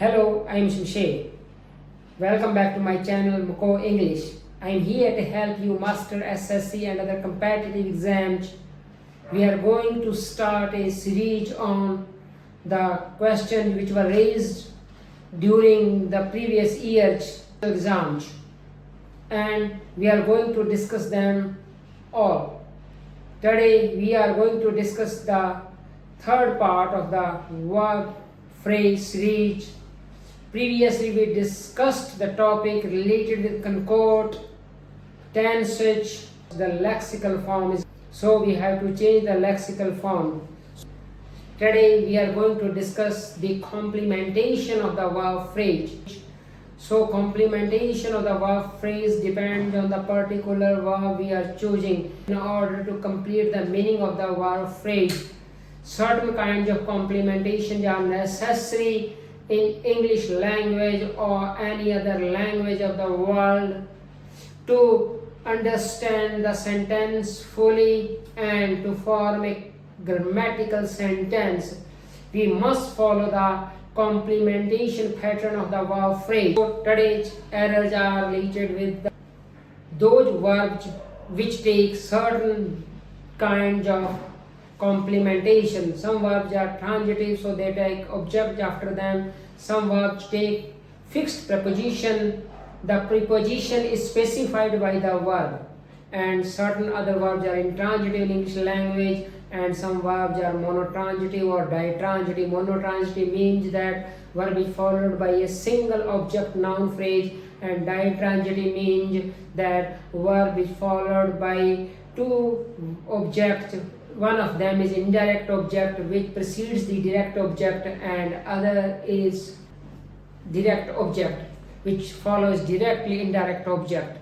Hello, I'm Shimshay. Welcome back to my channel Moko English. I'm here to help you master SSC and other competitive exams. We are going to start a series on the questions which were raised during the previous year's exams, and we are going to discuss them all. Today we are going to discuss the third part of the verb phrase series. Previously we discussed the topic related with concord, tense, the lexical form is, so we have to change the lexical form. Today we are going to discuss the complementation of the verb phrase. So complementation of the verb phrase depends on the particular verb we are choosing in order to complete the meaning of the verb phrase. Certain kinds of complementation are necessary in English language or any other language of the world to understand the sentence fully and to form a grammatical sentence. We must follow the complementation pattern of the verb phrase. So today's errors are related with those verbs which take certain kinds of complementation. Some verbs are transitive, so they take object after them. Some verbs take fixed preposition. The preposition is specified by the verb, and certain other verbs are intransitive in English language, and some verbs are monotransitive or ditransitive. Monotransitive means that verb is followed by a single object noun phrase, and ditransitive means that verb is followed by two objects. One of them is indirect object which precedes the direct object, and other is direct object which follows directly indirect object.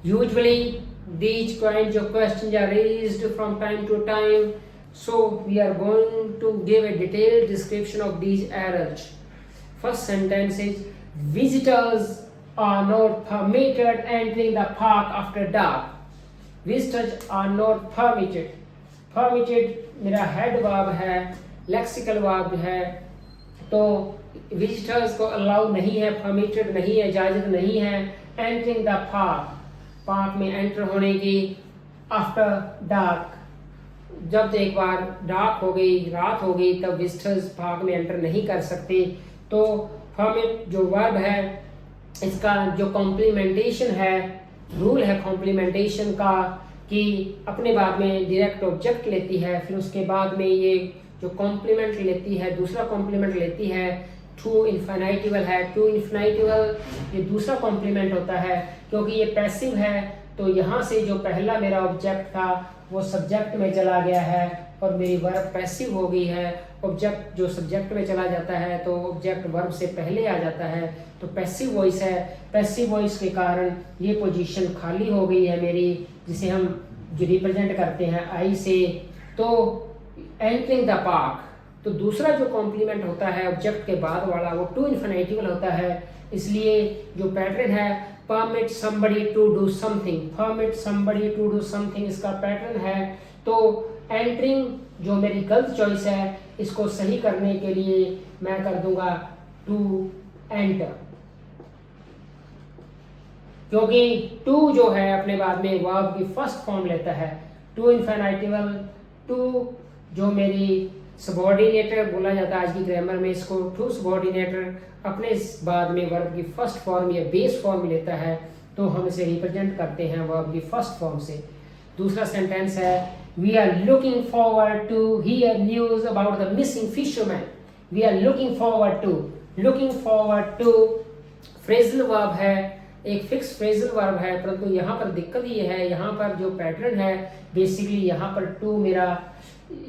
Usually these kinds of questions are raised from time to time, so we are going to give a detailed description of these errors. First sentence is, visitors are not permitted entering the park after dark. Visitors are not permitted. Permitted मेरा head verb है, lexical verb है, तो visitors को allow नहीं है, permitted नहीं है, इजाज़त नहीं है एंटरिंग द पार्क, पार्क में एंटर होने की आफ्टर डार्क, जब एक बार डार्क हो गई, रात हो गई, तब विजिटर्स पार्क में एंटर नहीं कर सकते. तो परमिट जो वर्ब है इसका जो कॉम्प्लीमेंटेशन है, रूल है कॉम्प्लीमेंटेशन का कि अपने बाद में डायरेक्ट ऑब्जेक्ट लेती है, फिर उसके बाद में ये जो कॉम्प्लीमेंट लेती है, दूसरा कॉम्प्लीमेंट लेती है, टू इन्फिनिटिवल है. टू इन्फिनिटिवल ये दूसरा कॉम्प्लीमेंट होता है क्योंकि ये पैसिव है, तो यहाँ से जो पहला मेरा ऑब्जेक्ट था वो सब्जेक्ट में चला गया है और मेरी वर्ब पैसिव हो गई है. ऑब्जेक्ट जो सब्जेक्ट में चला जाता है तो ऑब्जेक्ट वर्ब से पहले आ जाता है, तो पैसिव वॉइस है. पैसिव वॉइस के कारण ये पोजीशन खाली हो गई है मेरी, जिसे हम जो रिप्रेजेंट करते हैं आई से. तो एंटरिंग द पार्क, तो दूसरा जो कॉम्प्लीमेंट होता है ऑब्जेक्ट के बाद वाला वो टू इन्फिनिटिवल होता है, इसलिए जो पैटर्न है permit somebody to do something, permit somebody to do something इसका पैटर्न है. तो एंटरिंग जो मेरी गलत चॉइस है, इसको सही करने के लिए मैं कर दूंगा टू एंटर, क्योंकि टू जो है अपने बाद में वर्ब की फर्स्ट फॉर्म लेता है. टू इन्फिनिटिवल, टू जो मेरी सबऑर्डिनेटर बोला जाता है आज की ग्रामर में, इसको टू सबऑर्डिनेटर अपने बाद में वर्ब की फर्स्ट फॉर्म या बेस फॉर्म लेता है, तो हम इसे रिप्रेजेंट करते हैं वर्ब की फर्स्ट फॉर्म से. दूसरा सेंटेंस है, we are looking forward to hear news about the missing fisherman. We are looking forward to, looking forward to phrasal verb है, एक फिक्स फ्रेजल वर्ब है, परंतु यहाँ पर दिक्कत ये है, यहाँ पर जो पैटर्न है बेसिकली यहाँ पर टू मेरा,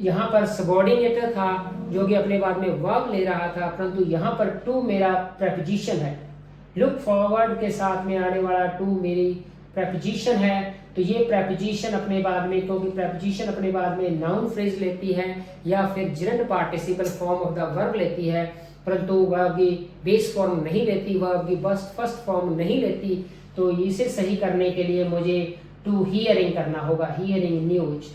यहाँ पर सबऑर्डिनेटर था जो कि अपने बाद में वर्ब ले रहा था, परंतु यहाँ पर टू मेरा प्रेपोजिशन है. लुक फॉरवर्ड के साथ में आने वाला टू मेरी प्रेपोजिशन है, तो ये प्रेपोजिशन अपने बाद में, क्योंकि प्रेपोजिशन अपने बाद में नाउन फ्रेज लेती है या फिर gerund participle form of the verb लेती है, परंतु वर्ब की बेस फॉर्म नहीं लेती, वर्ब की बस फर्स्ट फॉर्म नहीं लेती. तो इसे सही करने के लिए मुझे टू हियरिंग करना होगा, hearing news.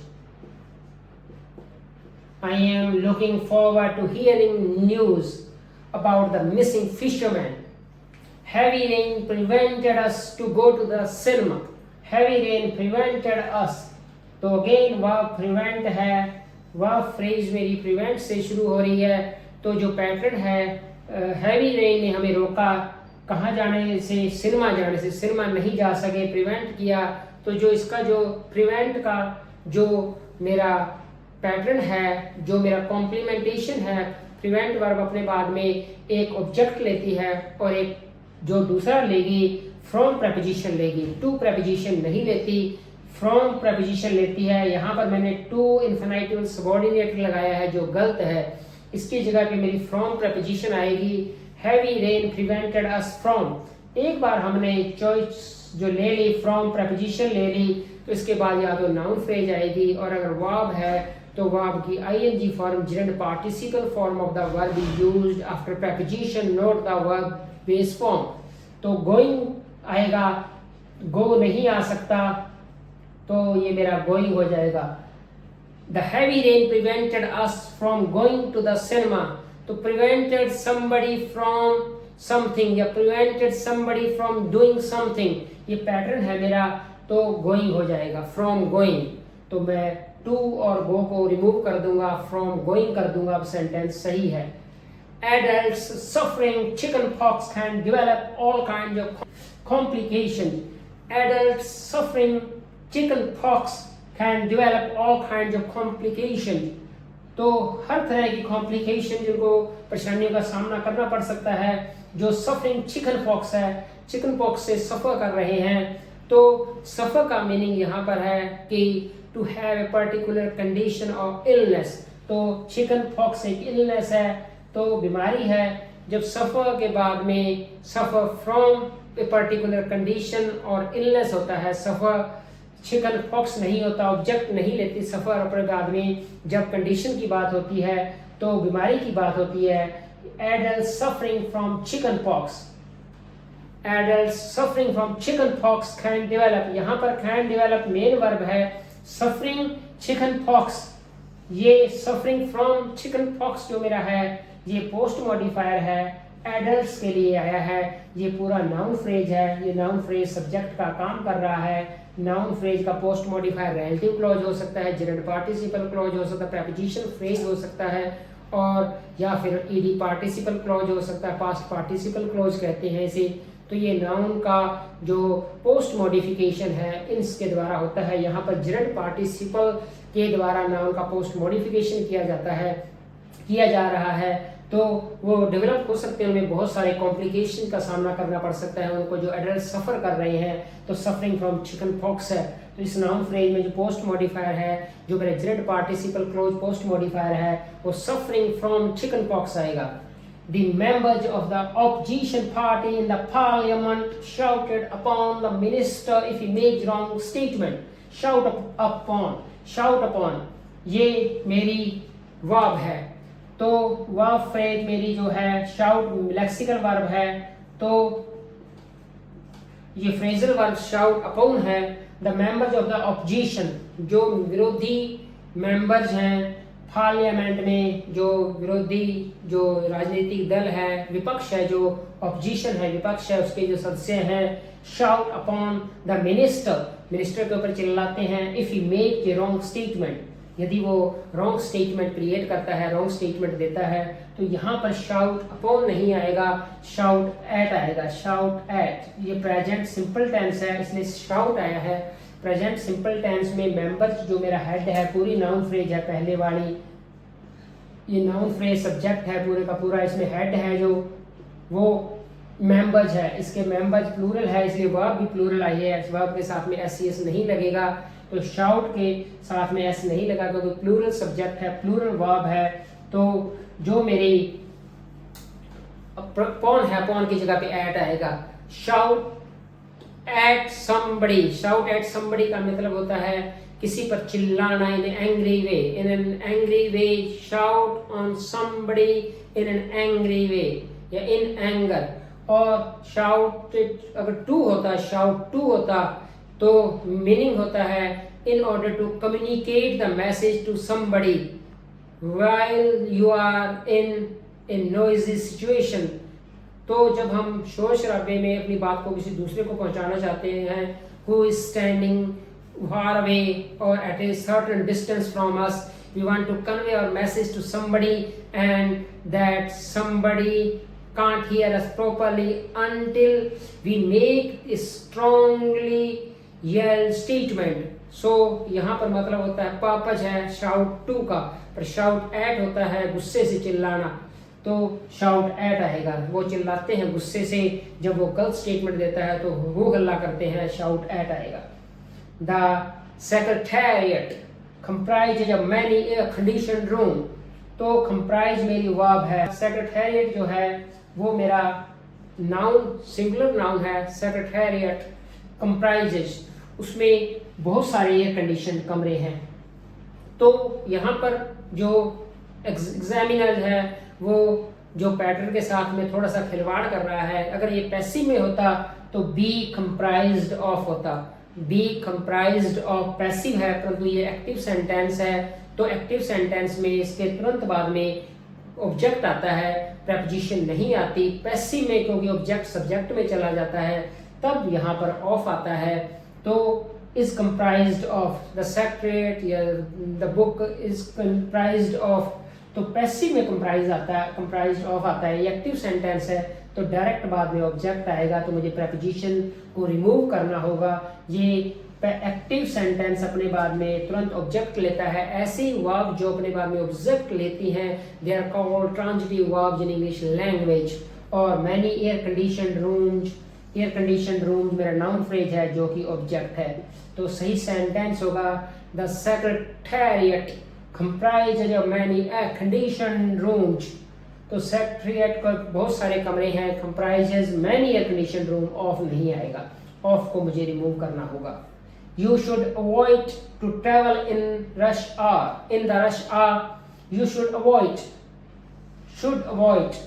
I am looking forward to hearing news about the missing fisherman. Heavy rain prevented us to go to the cinema. Heavy rain prevented us. तो अगेन वर्ब प्रिवेंट है, verb phrase मेरी prevent से शुरू हो रही है। तो जो पैटर्न है, हैवी रेन ने हमें रोका कहाँ जाने से, सिनेमा जाने से। सिनेमा नहीं जा सके, प्रिवेंट किया। तो जो इसका जो प्रिवेंट का जो मेरा पैटर्न है, जो मेरा कॉम्प्लीमेंटेशन है, प्रिवेंट वर्ब अपने बाद में एक ऑब्जेक्ट लेती है और एक जो दूसरा लेगी फ्रॉम प्रपोजिशन लेगी, टू प्रपोजिशन नहीं लेती, फ्रॉम प्रपोजिशन लेती है। यहाँ पर मैंने टू इन्फिनिटिव सबऑर्डिनेट लगाया है जो गलत है। इसकी जगह पे मेरी फ्रॉम प्रपोजिशन आएगी। Heavy rain prevented us from. एक बार हमने चॉइस जो ले ली, फ्रॉम प्रपोजिशन ले ली, तो इसके बाद या तो नाउन फ्रेज आएगी, और अगर वर्ब है तो वर्ब की ING form, gerund participle form of the verb is used after preposition, not the verb base form. तो गोइंग आएगा, गो नहीं आ सकता, तो ये मेरा गोइंग हो जाएगा। The heavy rain prevented us from going to the cinema. तो प्रिवेंटेड समबडी फ्रॉम समथिंग या prevented somebody from doing something, ये पैटर्न है मेरा, तो गोइंग हो जाएगा, फ्रॉम गोइंग। तो मैं टू और गो को रिमूव कर दूंगा, फ्रॉम गोइंग कर दूंगा, अब सेंटेंस सही है। Adults suffering chickenpox can develop all kinds of complications. Adults suffering chickenpox can develop all kinds of complications. तो हर तरह की कॉम्प्लिकेशन, जिनको परेशानियों का सामना करना पड़ सकता है, जो सफरिंग चिकन पॉक्स है, चिकन पॉक्स से सफ़र कर रहे हैं। तो सफ़र का मीनिंग यहाँ पर है कि to have a particular condition of illness. तो चिकन पॉक्स एक इलनेस है, तो बीमारी है। जब सफ़र के बाद में suffer from a particular condition और इलनेस होता है, सफ़र चिकन पॉक्स नहीं होता, ऑब्जेक्ट नहीं लेती सफ़र अपने बाद में। जब कंडीशन की बात होती है तो बीमारी की बात होती है। Adult suffering from chicken pox, adult suffering from chicken pox can develop. यहाँ पर कैन डेवलप मेन वर्ब है। सफरिंग चिकन पॉक्स, ये सफरिंग फ्रॉम चिकन पॉक्स जो मेरा है, ये पोस्ट मॉडिफायर है, एडल्ट्स के लिए आया है। ये पूरा नाउन फ्रेज है, ये नाउन फ्रेज सब्जेक्ट का काम कर रहा है। नाउन फ्रेज का पोस्ट मॉडिफायर रिलेटिव क्लॉज हो सकता है, जेरेंट पार्टिसिपल क्लॉज हो सकता है, प्रेपोजिशन फ्रेज हो सकता है, और या फिर ईडी पार्टिसिपल क्लॉज हो सकता है, पास्ट पार्टिसिपल क्लॉज कहते हैं इसे। तो ये नाउन का जो पोस्ट मॉडिफिकेशन है इसके द्वारा होता है। यहाँ पर जेरेंट पार्टिसिपल के द्वारा नाउन का पोस्ट मॉडिफिकेशन किया जाता है, किया जा रहा है। तो वो डेवलप हो सकते हैं, उन्हें बहुत सारे कॉम्प्लिकेशन का सामना करना पड़ सकता है उनको, जो एडल्ट सफ़र कर रहे हैं। तो सफरिंग फ्रॉम चिकन पॉक्स है। तो इस नाउन फ्रेज में जो पोस्ट मॉडिफायर है, जो मेरा Geraint participle close post modifier है, वो सफरिंग फ्रॉम चिकन पॉक्स आएगा। The members of the opposition party in the parliament shouted upon the minister if he makes wrong statement. Shout upon, ये मेरी verb है। तो वर्ब फ्रेज मेरी जो है शाउट लेक्सिकल वर्ब है, तो ये फ्रेजल वर्ब शाउट अपॉन है। The members of the opposition, जो विरोधी मेंबर्स हैं पार्लियामेंट में, जो विरोधी जो राजनीतिक दल है, विपक्ष है, जो ऑपोजिशन है विपक्ष है, उसके जो सदस्य हैं, shout upon the minister, minister के ऊपर चिल्लाते हैं। If he make a wrong statement, यदि वो रॉन्ग स्टेटमेंट क्रिएट करता है, रॉन्ग स्टेटमेंट देता है, तो यहाँ पर शाउट अपॉन नहीं आएगा, शाउट एट आएगा। शाउट एट, ये प्रेजेंट सिंपल टेंस है इसलिए शाउट आया है। प्रेजेंट सिंपल टेंस में मेंबर्स जो मेरा हेड है, पूरी नाउन फ्रेज है पहले वाली, ये नाउन फ्रेज सब्जेक्ट है पूरे का पूरा, इसमें हेड है जो वो मेंबर्स है, इसके मेंबर्स प्लूरल है इसलिए वर्ब भी प्लूरल आई है। वर्ब के साथ में एस नहीं लगेगा, तो शाउट के साथ में एस नहीं लगा क्योंकि प्लूरल सब्जेक्ट है, प्लूरल वर्ब है। तो जो मेरी पॉन है, पॉन की जगह पे एट आएगा। Shout at somebody, shout at somebody का मतलब होता है किसी पर चिल्लाना, in angry way, in an angry way, shout on somebody in an angry way या इन एंगर। और शाउट अगर टू होता, शाउट टू होता, तो मीनिंग होता है in order to communicate the message to somebody while you are in a noisy situation। तो जब हम शोर शराबे में अपनी बात को किसी दूसरे को पहुंचाना चाहते हैं, who is standing far away or at a certain distance from us, we want to convey our message to somebody and that somebody can't hear us properly until we make a strongly yell statement। so यहाँ पर मतलब होता है, purpose है shout to का, पर shout at होता है गुस्से से चिल्लाना, तो shout at आएगा। वो चिल्लाते हैं गुस्से से, जब वो गलत स्टेटमेंट देता है तो वो हल्ला करते हैं, shout at आएगा। The secretariat comprises of many air conditioned room। तो comprise मेरी वर्ब है, secretariat जो है वो मेरा नाउन, सिंगुलर नाउन है। secretariat comprises, उसमें बहुत सारे एयर कंडीशन कमरे हैं। तो यहाँ पर जो एग्जामिनर है वो जो पैटर्न के साथ में थोड़ा सा खिलवाड़ कर रहा है। अगर ये पैसिव में होता तो बी कंप्राइज्ड ऑफ होता, बी कंप्राइज्ड ऑफ पैसिव है, परंतु ये एक्टिव सेंटेंस है, तो एक्टिव सेंटेंस में इसके तुरंत बाद में ऑब्जेक्ट आता है, प्रेपोजिशन नहीं आती। पैसिव में क्योंकि ऑब्जेक्ट सब्जेक्ट में चला जाता है तब यहाँ पर ऑफ आता है। तो is comprised of the secret या the book is comprised of, तो पैसिव में कंप्राइज आता है, कंप्राइज्ड ऑफ आता है। ये एक्टिव सेंटेंस है तो डायरेक्ट बाद में ऑब्जेक्ट आएगा, तो मुझे प्रेपोजिशन को रिमूव करना होगा। ये एक्टिव सेंटेंस अपने बाद में तुरंत ऑब्जेक्ट लेता है। ऐसी वर्ब जो अपने बाद में ऑब्जेक्ट लेती हैं they are called transitive verbs in English language. और many air conditioned rooms, air conditioned rooms मेरा नाउन फ्रेज है जो कि ऑब्जेक्ट है। तो सही सेंटेंस होगा the secretariat comprises of many air conditioned rooms। तो सेक्रेटेरिएट का बहुत सारे कमरे हैं, comprises many air conditioned room, of नहीं आएगा, ऑफ को मुझे रिमूव करना होगा। You should avoid to travel in rush hour, in the rush hour you should avoid, should avoid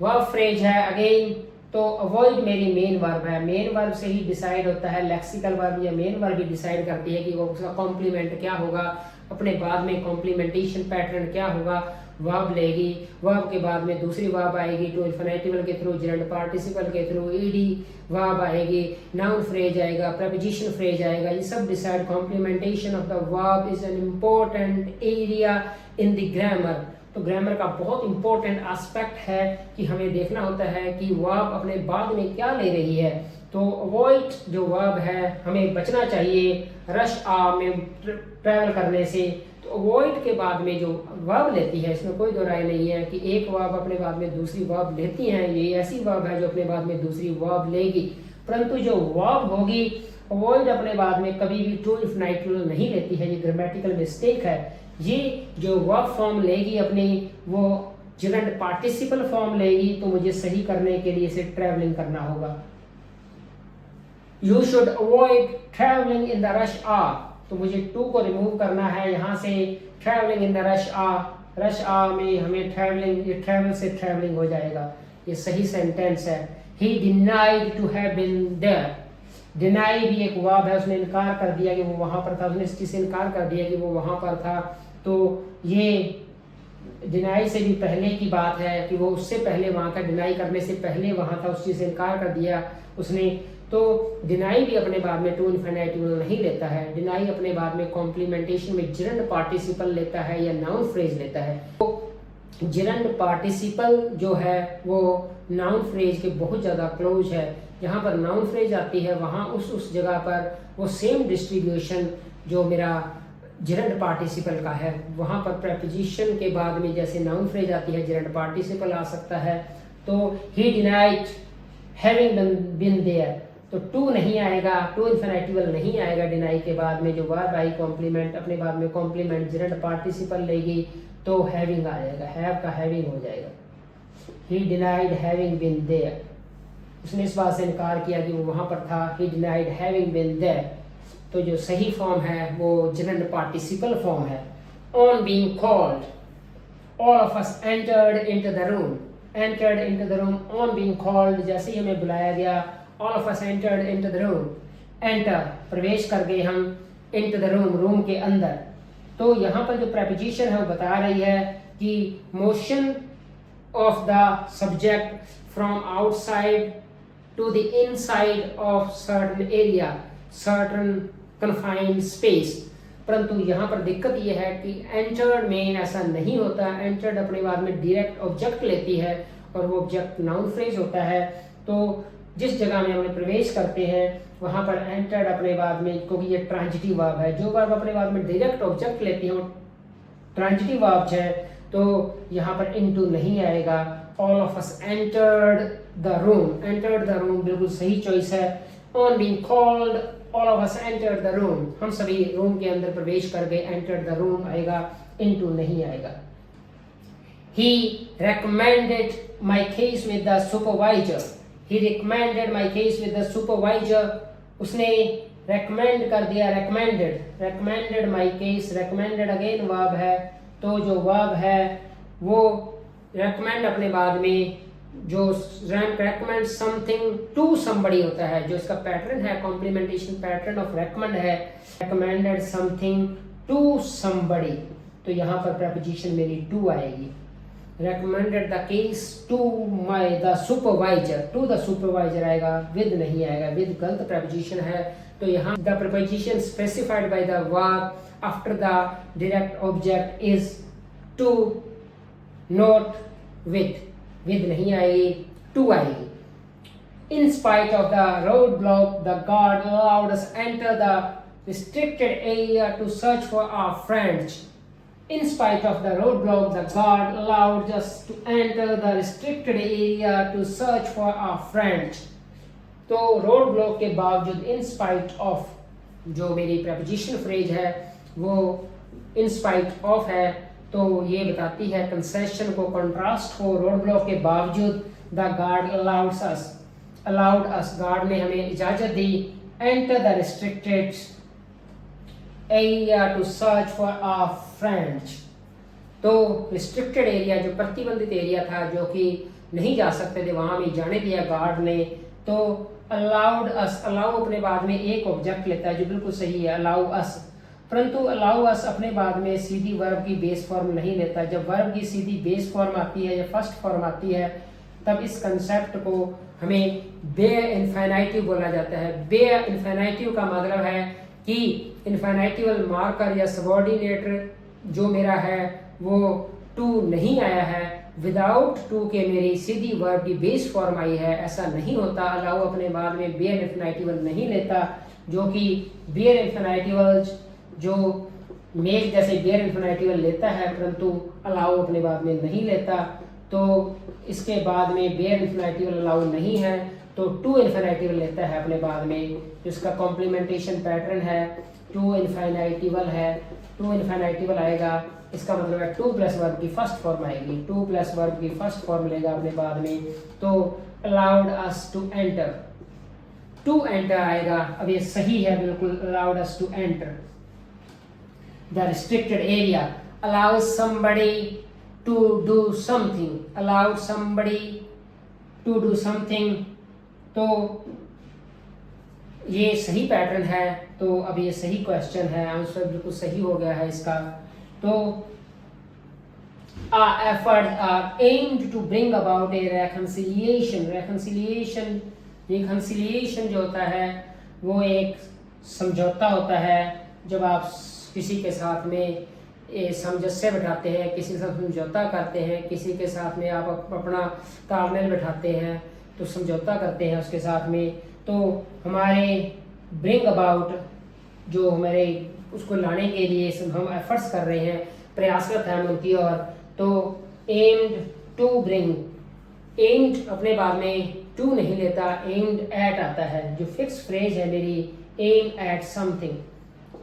verb phrase है अगेन। तो अवॉइड मेरी मेन वर्ब है, मेन वर्ब से ही डिसाइड होता है, लेक्सिकल वर्ब या मेन वर्ब ही डिसाइड करती है कि वो उसका कॉम्प्लीमेंट क्या होगा, अपने बाद में कॉम्प्लीमेंटेशन पैटर्न क्या होगा। वर्ब लेगी, वर्ब के बाद में दूसरी वर्ब आएगी टू इन्फिनेटिवल के थ्रू, जेरेंट पार्टिसिपल के थ्रू ईडी वर्ब आएगी, नाउन फ्रेज आएगा, प्रेपोजिशन फ्रेज आएगा। ये सब decide, complementation of the verb is an important area in the grammar. तो ग्रामर का बहुत इंपॉर्टेंट एस्पेक्ट है कि हमें देखना होता है कि वर्ब अपने बाद में क्या ले रही है। तो अवॉइड जो वर्ब है हमें बचना चाहिए रश आ में ट्रैवल करने से। तो अवॉइड के बाद में जो वर्ब लेती है इसमें कोई दो राय नहीं है कि एक वर्ब अपने बाद में दूसरी वर्ब लेती है, ये ऐसी वर्ब है जो अपने बाद में दूसरी वर्ब लेगी। परंतु जो वर्ब होगी अवॉइड अपने बाद में कभी भी टू इन्फिनिटिव नहीं लेती है, ये ग्रामेटिकल मिस्टेक है। ये जो वर्ब फॉर्म लेगी अपनी वो जेरेंट पार्टिसिपल फॉर्म लेगी, तो मुझे सही करने के लिए इसे ट्रैवलिंग करना होगा। You should avoid travelling in the rush hour, तो मुझे टू को रिमूव करना है यहाँ से। Travelling in the rush hour, rush hour में हमें ट्रैवलिंग, ये ट्रैवल से ट्रैवलिंग हो जाएगा, ये सही सेंटेंस है। He denied to have been there, deny भी एक वर्ब है, उसने इनकार कर दिया कि वो वहां पर था, उसने इस चीज से इनकार कर दिया कि वो वहां पर था। तो ये डिनाई से भी पहले की बात है कि वो उससे पहले वहां का, डिनाई करने से पहले वहां था, उस चीज से इनकार कर दिया उसने। तो डिनाई भी अपने बाद में टू इन्फिनिटिव नहीं लेता है, डिनाई अपने बाद में कॉम्प्लीमेंटेशन में जेरेंट पार्टिसिपल लेता है या नाउन फ्रेज लेता है। तो जेरेंट पार्टिसिपल जो है वो नाउन फ्रेज के बहुत ज्यादा क्लोज है। जहाँ पर नाउन फ्रेज आती है वहाँ उस जगह पर वो सेम डिस्ट्रीब्यूशन जो मेरा जेरेंट पार्टिसिपल का है, वहाँ पर प्रेपोजिशन के बाद में जैसे नाउन फ्रेज आती है जेरेंट पार्टिसिपल आ सकता है। तो he denied having been there, तो टू नहीं आएगा, टू इन्फिनिटिवल नहीं आएगा डिनाई के बाद में। जो वर्ब आई कॉम्प्लीमेंट अपने बाद में कॉम्प्लीमेंट जेरेंट पार्टिसिपल लेगी तो हैविंग आ जाएगा, हैव का हैविंग हो जाएगा। He denied having been there, उसने इस बात से इनकार किया कि वो वहां पर था। He denied having been there, तो जो सही फॉर्म है वो जेरेंट पार्टिसिपल फॉर्म है। On being called, all of us entered into the room, entered into the room, on being called, जैसे ही हमें बुलाया गया, all of us entered into the room, enter प्रवेश कर गए हम, इनटू द रूम रूम के अंदर। तो यहाँ पर जो प्रेपोजिशन है वो बता रही है कि motion of the subject from outside to the inside of certain area, certain confined space. परंतु यहाँ पर दिक्कत यह है कि एंटर्ड में ऐसा नहीं होता। एंटर्ड अपने बाद में डायरेक्ट ऑब्जेक्ट लेती है और वो ऑब्जेक्ट नाउन फ्रेज होता है। तो जिस जगह में हम प्रवेश करते हैं वहाँ पर एंटर्ड अपने बाद में, क्योंकि ये ट्रांजिटिव वर्ब है, जो वर्ब अपने बाद में डायरेक्ट ऑब्जेक्ट लेती है वो ट्रांजिटिव वर्ब है, तो यहाँ पर इनटू नहीं आएगा। All of us entered the room, entered the room बिल्कुल सही चॉइस है। On being called, all of us entered the room, हम सभी रूम के अंदर प्रवेश कर गए, एंटर्ड द रूम आएगा, इनटू नहीं आएगा। He recommended my case with the supervisor. He recommended my case with the supervisor. उसने recommend कर दिया, recommended, recommended my case, recommended again verb है, तो जो verb है वो recommend अपने बाद में जो recommend something to somebody होता है, जो इसका पैटर्न है कॉम्प्लीमेंटेशन पैटर्न ऑफ recommend है, recommended something to somebody, तो यहाँ पर preposition मेरी to आएगी। recommended the case to the supervisor, to the supervisor आएगा, with नहीं आएगा, with गलत preposition है, तो यहाँ the preposition specified by the verb after the direct object is to, not with, with नहीं आएगी, to आएगी। In spite of the roadblock, the guard allowed us enter the restricted area to search for our friends. In spite of the roadblock, the guard allowed us to enter the restricted area to search for our friends. तो road block के बावजूद in spite of जो मेरी preposition phrase है वो in spite of है, तो ये बताती है कंसेशन को, कंट्रास्ट को। रोड ब्लॉक के बावजूद the guard allowed us, guard ने हमें इजाजत दी, enter the restricted area to search for our friends। तो रिस्ट्रिक्टेड एरिया जो प्रतिबंधित एरिया था, जो कि नहीं जा सकते थे, वहां में जाने दिया गार्ड ने। तो अलाउड अस, अलाउ अपने बाद में एक ऑब्जेक्ट लेता है जो बिल्कुल सही है, अलाउ अस, परंतु अलाउ अस अपने बाद में सीधी वर्ब की बेस फॉर्म नहीं लेता। जब वर्ब की सीधी बेस फॉर्म आती है या फर्स्ट फॉर्म आती है तब इस कंसेप्ट को हमें बेयर इन्फिनिटिव बोला जाता है। बेयर इन्फिनिटिव का मतलब है कि इन्फिनिटिवल मार्कर या सबऑर्डिनेटर जो मेरा है वो टू नहीं आया है, विदाउट टू के मेरी सीधी वर्ब की बेस फॉर्म आई है, ऐसा नहीं होता। अलाउ अपने बाद में बेयर इन्फिनिटिवल नहीं लेता, जो कि बेयर इन्फिनिटिवल जो मेक जैसे बेयर इन्फिनिटिवल लेता है, परंतु अलाउ अपने बाद में नहीं लेता। तो इसके बाद में बेयर इन्फिनिटिवल अलाउ नहीं है, तो टू इन्फिनिटिवल लेता है अपने बाद में, जिसका कॉम्प्लीमेंटेशन पैटर्न है टू इन्फिनिटिवल है। टू इन्फिनिटिवल आएगा, इसका मतलब है टू प्लस वर्ब की फर्स्ट फॉर्म आएगी, टू प्लस वर्ब की फर्स्ट फॉर्म लेगा अपने बाद में। तो allowed us to enter, to enter आएगा, अब ये सही है बिल्कुल, allowed us to enter the restricted area, allow somebody to do something, allowed somebody to do something, तो ये सही पैटर्न है। तो अब ये सही क्वेश्चन है, आंसर बिल्कुल सही हो गया है इसका। तो our efforts are aimed to bring about a reconciliation, reconciliation जो होता है वो एक समझौता होता है। जब आप किसी के साथ में सामंजस्य बैठाते हैं, किसी के साथ समझौता करते हैं, किसी के साथ में आप अपना तालमेल बैठाते हैं, तो समझौता करते हैं उसके साथ में, तो हमारे ब्रिंग अबाउट जो हमारे उसको लाने के लिए हम एफर्ट्स कर रहे हैं, प्रयासरत हैं हम उनकी ओर। तो एम्ड टू ब्रिंग, एम्ड अपने बाद में टू नहीं लेता, एम्ड एट आता है। जो फिक्स फ्रेज है मेरी aim at something,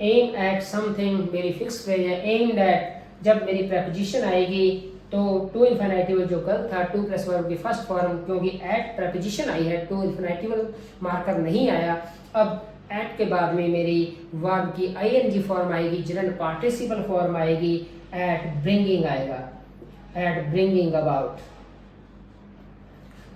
aim at something मेरी फिक्स फ्रेज है। एम्ड एट जब मेरी प्रेपोजिशन आएगी तो टू इन्फिनिटिव जो गलत था, टू प्लस वर्ब की फर्स्ट फॉर्म, क्योंकि एट प्रेपोजिशन आई है, टू इन्फिनिटिव मार्कर नहीं आया। अब एट के बाद में मेरी वर्ब की आईएनजी फॉर्म आएगी, जनरल पार्टिसिपल फॉर्म आएगी, एट ब्रिंगिंग आएगा, एट ब्रिंगिंग अबाउट।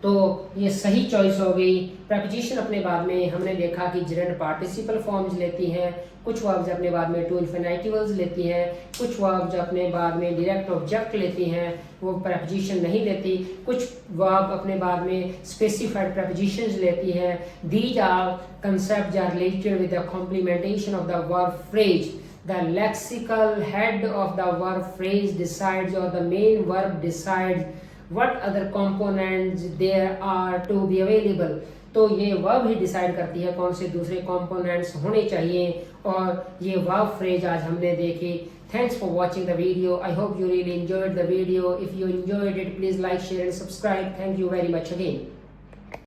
तो ये सही चॉइस हो गई। प्रपोजिशन अपने बाद में हमने देखा कि जेरेंट पार्टिसिपल फॉर्म्स लेती हैं, कुछ वर्ब्स अपने बाद में टू इन्फिनिटिवल्स लेती हैं, कुछ वर्ब्स अपने बाद में डायरेक्ट ऑब्जेक्ट लेती हैं, वो प्रपोजिशन नहीं लेती, कुछ वर्ब अपने बाद में स्पेसिफाइड प्रपोजिशंस लेती हैं। These are concepts are related with the complementation of the verb phrase. The lexical head of the verb phrase decides, or the main verb decides what other components there are to be available. तो ये verb ही decide करती है कौन से दूसरे components होने चाहिए, और ये वर्ब फ्रेज आज हमने देखी। Thanks for watching the video. I hope you really enjoyed the video. If you enjoyed it, please like, share and subscribe. Thank you very much again.